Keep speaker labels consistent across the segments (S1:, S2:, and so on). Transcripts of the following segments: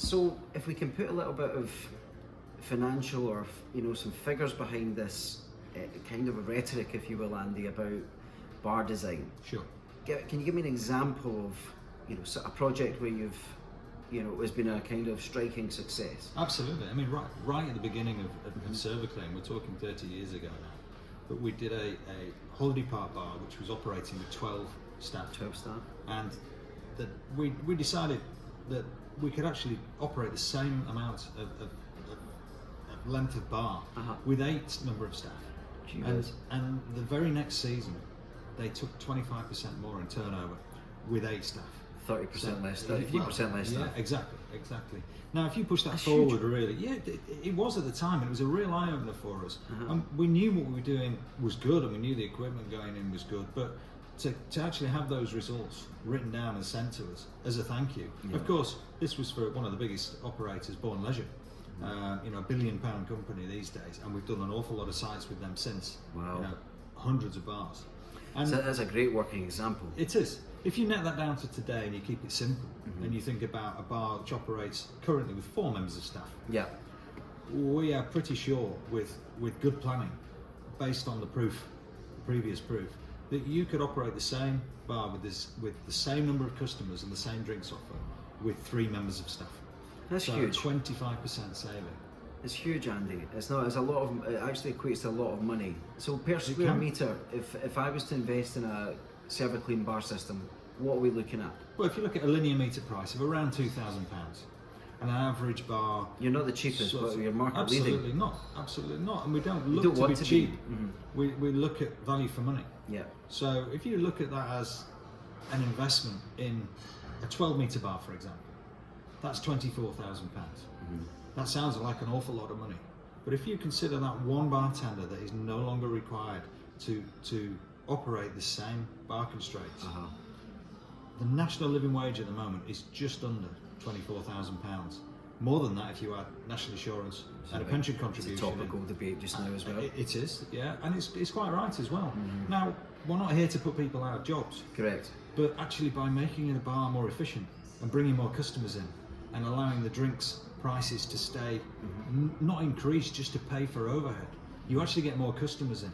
S1: So if we can put a little bit of financial or some figures behind this kind of a rhetoric, if you will, Andy, about bar design.
S2: Sure.
S1: Can you give me an example of a project where you've has been a kind of striking success?
S2: Absolutely. I mean, right at the beginning of Servaclean, we're talking 30 years ago now, but we did a holiday park bar which was operating with 12 staff.
S1: 12 staff. And
S2: that we decided that we could actually operate the same amount of length of bar with 8 number of staff. And the very next season, they took 25% more in turnover with 8 staff.
S1: 30% less, 33% less staff.
S2: Yeah, exactly. Now, if you push that forward, really, it was at the time, and it was a real eye opener for us. We knew what we were doing was good, and we knew the equipment going in was good, but to actually have those results written down and sent to us as a thank you. Of course, this was for one of the biggest operators, Bourne Leisure. A £1 billion company these days, and we've done an awful lot of sites with them since.
S1: Wow.
S2: Hundreds of bars. And
S1: so that's a great working example.
S2: It is. If you net that down to today and you keep it simple, and you think about a bar which operates currently with 4 members of staff, we are pretty sure with good planning, based on the previous proof, that you could operate the same bar with the same number of customers and the same drinks offer with 3 members of staff.
S1: That's huge.
S2: 25% saving.
S1: It's huge, Andy. It's not. It's a lot of. It actually equates to a lot of money. So per square meter, if I was to invest in a Servaclean bar system, what are we looking at?
S2: Well, if you look at a linear meter price of around £2,000, and an average bar,
S1: you're not the cheapest, but you're market leading.
S2: Absolutely not. And we don't look to be cheap. We look at value for money.
S1: Yeah.
S2: So if you look at that as an investment in a 12 meter bar, for example, that's £24,000. That sounds like an awful lot of money, but if you consider that one bartender that is no longer required to operate the same bar constraints, the national living wage at the moment is just under £24,000. More than that if you add national insurance and a pension contribution.
S1: It's a topical debate just now as well.
S2: It is, yeah, and it's quite right as well. Now, we're not here to put people out of jobs.
S1: Correct.
S2: But actually, by making the bar more efficient and bringing more customers in and allowing the drinks prices to stay, not increase just to pay for overhead, you actually get more customers in.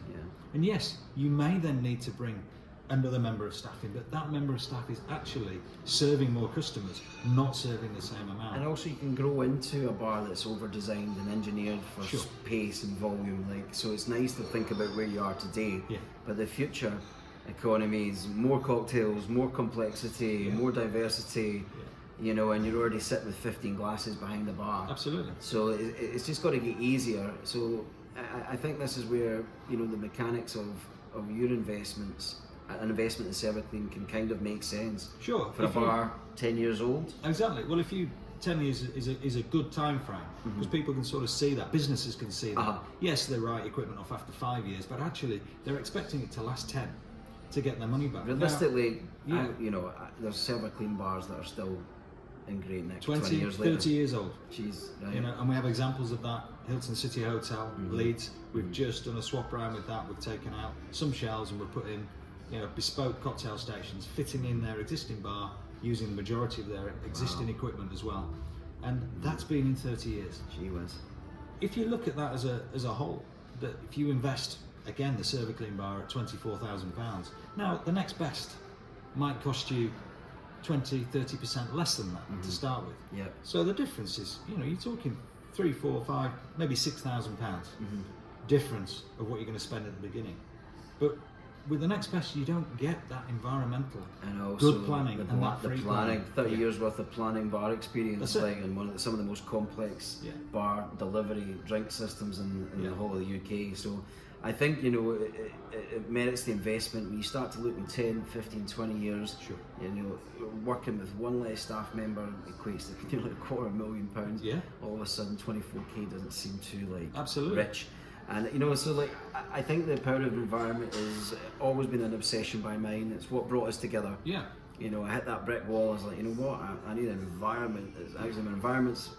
S2: And yes, you may then need to bring another member of staff in, but that member of staff is actually serving more customers, not serving the same amount.
S1: And also you can grow into a bar that's over-designed and engineered for space and volume. So it's nice to think about where you are today, but the future economy is more cocktails, more complexity, more diversity, and you're already sitting with 15 glasses behind the bar.
S2: Absolutely.
S1: So it's just got to get easier. So I think this is where the mechanics of your investments, an investment in Servaclean can kind of make sense.
S2: Sure.
S1: For a bar 10 years old.
S2: Exactly. Well, 10 years is a good time frame, because people can sort of see that, businesses can see that. Yes, they write equipment off after 5 years, but actually they're expecting it to last 10 to get their money back.
S1: Realistically, there's Servaclean bars that are still in great nick 20 years later.
S2: 30 years old.
S1: Jeez, right.
S2: And we have examples of that. Hilton City Hotel, Leeds, we've just done a swap around with that. We've taken out some shells and we're putting bespoke cocktail stations, fitting in their existing bar, using the majority of their existing equipment as well. And that's been in 30 years.
S1: Gee whiz.
S2: If you look at that as a whole, that if you invest, again, the Servaclean bar at £24,000, now the next best might cost you 20-30% less than that to start with.
S1: Yeah.
S2: So the difference is, you're talking £3, £4, £5, maybe £6,000 difference of what you're going to spend at the beginning. But with the next best, you don't get that environmental
S1: and also
S2: good planning and that free planning.
S1: 30 years worth of planning bar experience, and some of the most complex bar delivery drink systems in the whole of the UK. So I think it merits the investment. When you start to look in 10, 15, 20 years, working with one less staff member equates to nearly £250,000.
S2: Yeah.
S1: All of a sudden 24k doesn't seem too
S2: absolutely
S1: rich. And so I think the power of environment has always been an obsession by mine. It's what brought us together.
S2: Yeah.
S1: I hit that brick wall. I was like, what? I need an environment. Actually, my environment's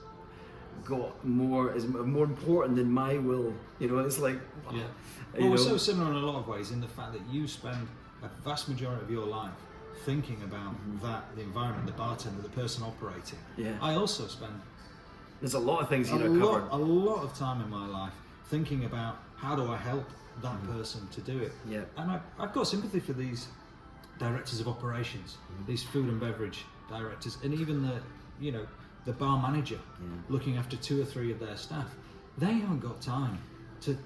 S1: is more important than my will. It's like.
S2: Yeah. Well, we're so similar in a lot of ways in the fact that you spend a vast majority of your life thinking about that, the environment, the bartender, the person operating.
S1: Yeah.
S2: I also spend
S1: There's a lot of things you know covered.
S2: a lot of time in my life thinking about how do I help that person to do it.
S1: Yeah.
S2: And I've got sympathy for these directors of operations, these food and beverage directors, and even the bar manager looking after 2 or 3 of their staff. They haven't got time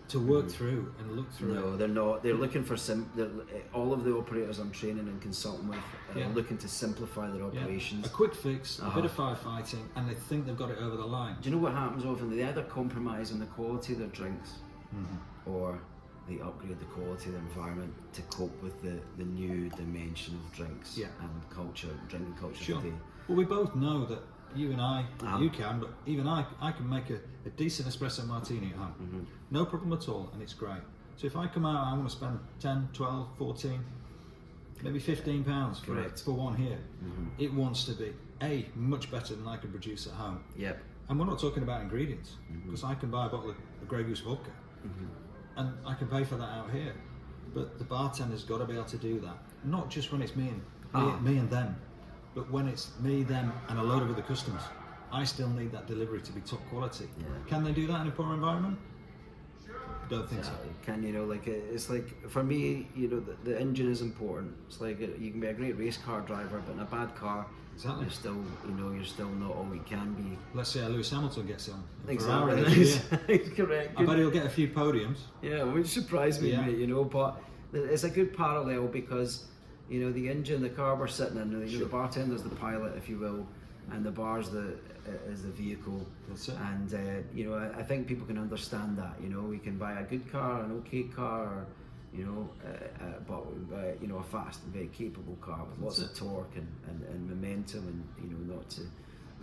S2: to work through and look through.
S1: No, they're not. They're looking for all of the operators I'm training and consulting with are looking to simplify their operations.
S2: A quick fix, a bit of firefighting, and they think they've got it over the line.
S1: Do you know what happens often? They either compromise on the quality of their drinks, or they upgrade the quality of their environment to cope with the new dimension of drinks and culture, drinking culture today.
S2: Well, we both know that you and I, you can, but even I can make a decent espresso martini at home. No problem at all, and it's great. So if I come out, I want to spend 10, 12, 14, maybe £15 for one here. It wants to be much better than I can produce at home.
S1: Yep.
S2: And we're not talking about ingredients, because I can buy a bottle of Grey Goose vodka, and I can pay for that out here. But the bartender's got to be able to do that, not just when it's me and them, but when it's me, them, and a load of other customers. I still need that delivery to be top quality.
S1: Yeah.
S2: Can they do that in a poor environment? Don't think so.
S1: Can it's like for me, the engine is important. It's like you can be a great race car driver, but in a bad car, you're still not all you can be.
S2: Let's say Lewis Hamilton gets on.
S1: Exactly. Correct.
S2: I bet he'll get a few podiums.
S1: Yeah, which surprised me, mate, but it's a good parallel because, the engine, the car we're sitting in, the bartender's the pilot, if you will, and the bar's is the vehicle.
S2: That's it.
S1: And I think people can understand that. We can buy a good car, an okay car, but a fast and very capable car with lots of torque and momentum, and not to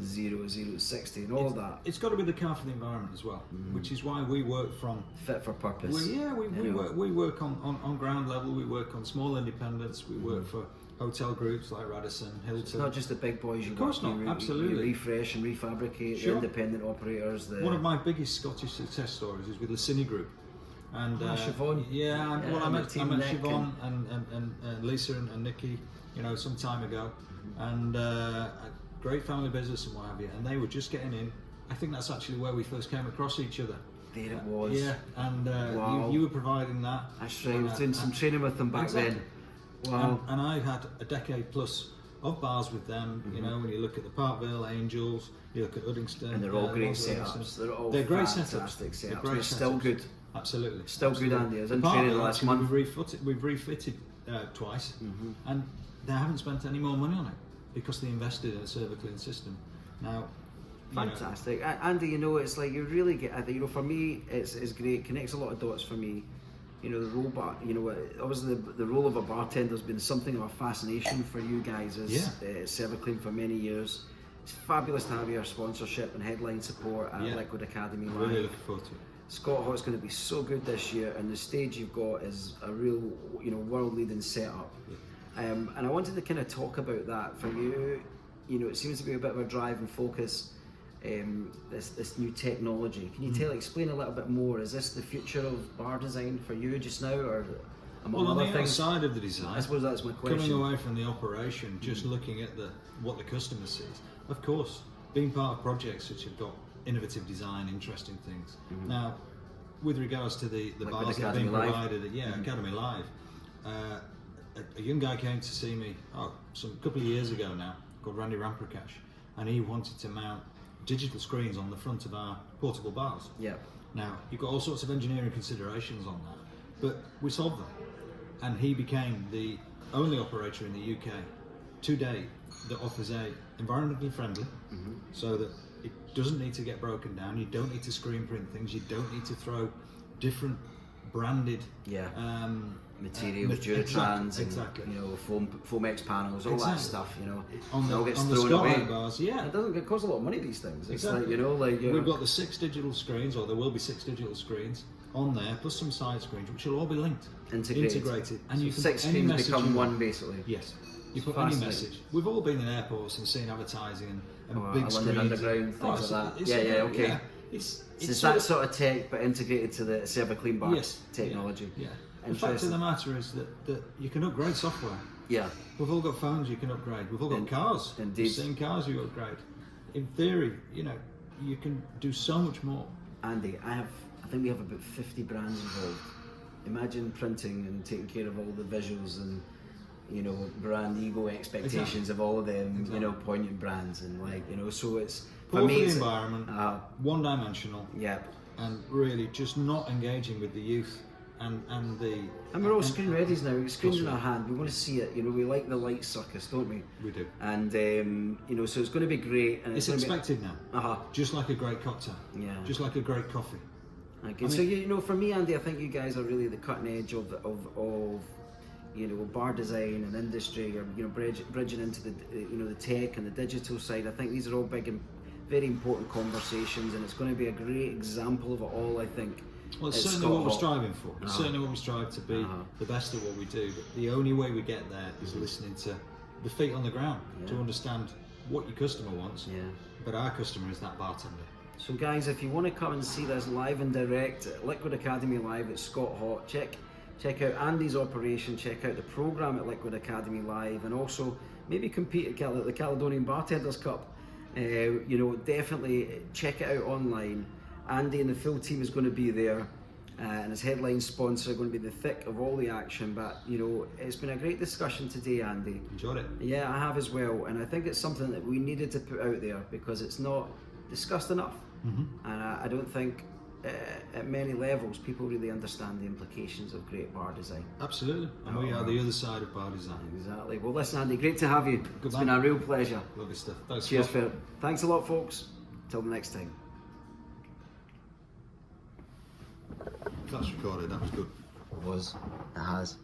S1: 0, 60 and all that.
S2: It's got to be the car for the environment as well, which is why we work from
S1: fit for purpose.
S2: We work on ground level. We work on small independents. We work for hotel groups like Radisson, Hilton.
S1: It's not just the big boys.
S2: Of course not. Absolutely.
S1: You refresh and refabricate the independent operators.
S2: One of my biggest Scottish success stories is with the Cine Group. And
S1: Siobhan.
S2: I met Siobhan and Lisa and Nikki, some time ago, and a great family business and what have you. And they were just getting in. I think that's actually where we first came across each other.
S1: There it was.
S2: Yeah, and
S1: wow.
S2: you were providing that.
S1: That's right. I was doing some training with them back then. Wow.
S2: And I've had a decade plus of bars with them. When you look at the Parkville Angels, you look at Uddingston,
S1: and they're all great setups. They're
S2: great
S1: fantastic
S2: setups.
S1: They're still good.
S2: Absolutely.
S1: Still good, Andy. I was in training last month.
S2: We've refitted twice, and they haven't spent any more money on it because they invested in a Servaclean system. Now,
S1: fantastic, Andy. It's like you really get. For me, it's great. Connects a lot of dots for me. The role, obviously the role of a bartender has been something of a fascination for you guys as Servaclean for many years. It's fabulous to have your sponsorship and headline support at Liquid Academy Live.
S2: Really looking forward to it.
S1: Scott Hot's going to be so good this year, and the stage you've got is a real, world-leading setup. And I wanted to kind of talk about that for you. It seems to be a bit of a drive and focus. This new technology. Can you explain a little bit more? Is this the future of bar design for you just now, or among
S2: on
S1: other
S2: the
S1: things?
S2: Outside of the design,
S1: I suppose that's my question.
S2: Coming away from the operation, just looking at what the customer sees. Of course, being part of projects which have got innovative design, interesting things. Now, with regards to the bars that are being provided at Academy Live, a young guy came to see me a couple of years ago now, called Randy Ramprakash, and he wanted to mount digital screens on the front of our portable bars.
S1: Yeah.
S2: Now, you've got all sorts of engineering considerations on that, but we solved them. And he became the only operator in the UK to date that offers a environmentally friendly, so that it doesn't need to get broken down, you don't need to screen print things, you don't need to throw different branded
S1: materials, Duratrans, and Foamex panels, all that stuff.
S2: On
S1: all gets
S2: the
S1: thrown
S2: Scotland
S1: away.
S2: bars,
S1: it costs a lot of money, these things. It's
S2: exactly.
S1: we've
S2: got the 6 digital screens, or there will be 6 digital screens on there, plus some side screens, which will all be linked, integrated,
S1: and you can 6 screens become one, basically.
S2: Yes. You put any message. We've all been in airports and seen advertising and big screens.
S1: London Underground, things like that. Okay.
S2: Yeah. It's
S1: that sort of tech, but integrated to the Servaclean bar technology.
S2: Yeah. The fact of the matter is that you can upgrade software
S1: Yeah.
S2: We've all got phones you can upgrade. We've all got cars.
S1: Indeed.
S2: We've seen cars you upgrade. In theory, you know, you can do so much more.
S1: Andy, I think we have about 50 brands involved. Imagine printing and taking care of all the visuals and, you know, brand ego expectations of all of them, you know, poignant brands and like, you know, so it's
S2: for me, the environment, one-dimensional, and really just not engaging with the youth and
S1: we're all screen readies now. We've screens in our hand. We want to see it. You know, we like the light circus, don't we?
S2: We do.
S1: And you know, so it's going to be great. And
S2: it's expected now. Just like a great cocktail.
S1: Yeah.
S2: Just like a great coffee.
S1: Okay. So you know, for me, Andy, I think you guys are really the cutting edge of you know, bar design and industry, or you know, bridging into the you know, the tech and the digital side. I think these are all big and very important conversations, and it's going to be a great example of it all, I think.
S2: Well, it's certainly what we're striving for. It's certainly what we strive to be the best at what we do. But the only way we get there is listening to the feet on the ground to understand what your customer wants. Yeah. But our customer is that bartender.
S1: So guys, if you want to come and see this live and direct at Liquid Academy Live at Scott Hot, check out Andy's operation, check out the programme at Liquid Academy Live, and also maybe compete at the Caledonian Bartenders Cup. You know, definitely check it out online. Andy and the full team is going to be there, and his headline sponsor are going to be the thick of all the action. But you know, it's been a great discussion today, Andy.
S2: Enjoyed it.
S1: Yeah, I have as well, and I think it's something that we needed to put out there because it's not discussed enough, and I don't think at many levels people really understand the implications of great bar design.
S2: Absolutely, and we are the other side of bar design.
S1: Exactly. Well, listen, Andy, great to have you.
S2: Good
S1: It's
S2: man.
S1: been a real pleasure.
S2: Lovely stuff. Thanks.
S1: Cheers, Phil. Thanks a lot, folks. Till the next time.
S2: That's recorded. That was good.
S1: It was. It has.